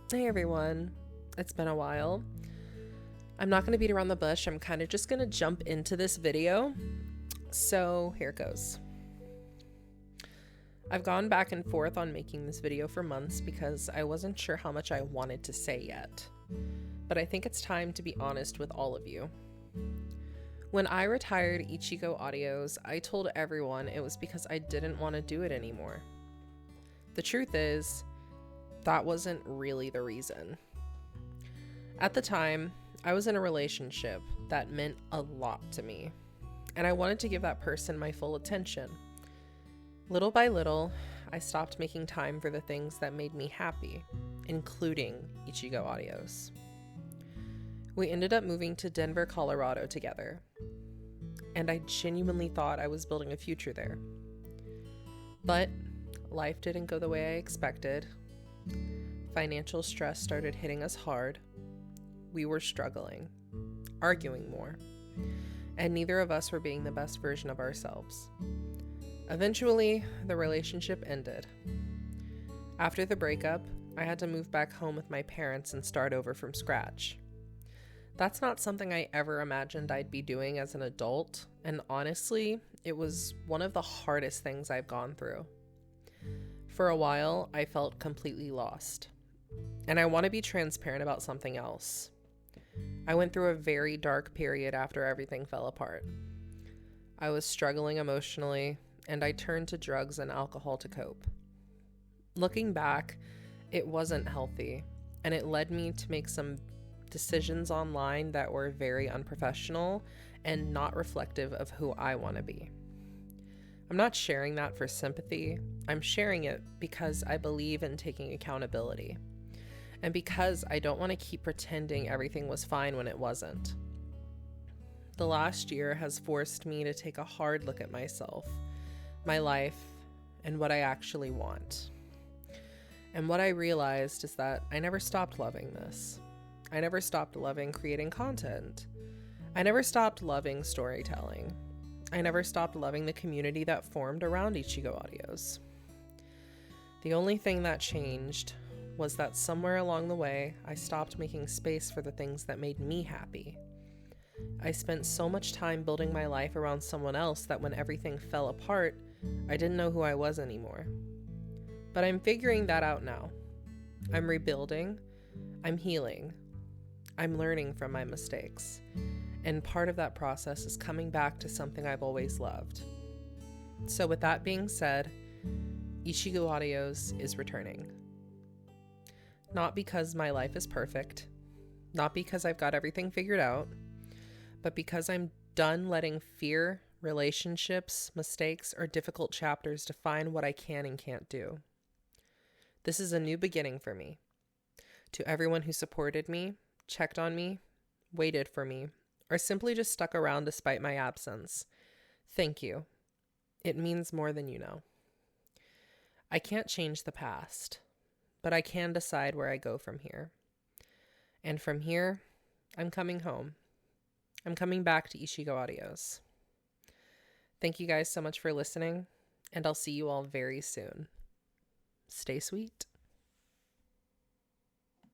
Hey everyone, it's been a while. I'm not going to beat around the bush. I'm kind of just going to jump into this video. So here it goes. I've gone back and forth on making this video for months because I wasn't sure how much I wanted to say yet. But I think it's time to be honest with all of you. When I retired Ichigo Audios, I told everyone it was because I didn't want to do it anymore. The truth is, that wasn't really the reason. At the time, I was in a relationship that meant a lot to me, and I wanted to give that person my full attention. Little by little, I stopped making time for the things that made me happy, including Ichigo Audios. We ended up moving to Denver, Colorado together, and I genuinely thought I was building a future there. But life didn't go the way I expected. Financial stress started hitting us hard. We were struggling, arguing more, and neither of us were being the best version of ourselves. Eventually, the relationship ended. After the breakup, I had to move back home with my parents and start over from scratch. That's not something I ever imagined I'd be doing as an adult, and honestly, it was one of the hardest things I've gone through. For a while, I felt completely lost. And I want to be transparent about something else. I went through a very dark period after everything fell apart. I was struggling emotionally, and I turned to drugs and alcohol to cope. Looking back, it wasn't healthy, and it led me to make some decisions online that were very unprofessional and not reflective of who I want to be. I'm not sharing that for sympathy. I'm sharing it because I believe in taking accountability. And because I don't want to keep pretending everything was fine when it wasn't. The last year has forced me to take a hard look at myself, my life, and what I actually want. And what I realized is that I never stopped loving this. I never stopped loving creating content. I never stopped loving storytelling. I never stopped loving the community that formed around Ichigo Audios. The only thing that changed was that somewhere along the way, I stopped making space for the things that made me happy. I spent so much time building my life around someone else that when everything fell apart, I didn't know who I was anymore. But I'm figuring that out now. I'm rebuilding, I'm healing, I'm learning from my mistakes. And part of that process is coming back to something I've always loved. So with that being said, Ichigo Audios is returning. Not because my life is perfect, not because I've got everything figured out, but because I'm done letting fear, relationships, mistakes, or difficult chapters define what I can and can't do. This is a new beginning for me. To everyone who supported me, checked on me, waited for me, or simply just stuck around despite my absence, thank you. It means more than you know. I can't change the past, but I can decide where I go from here. And from here, I'm coming home. I'm coming back to Ichigo Audios. Thank you guys so much for listening, and I'll see you all very soon. Stay sweet.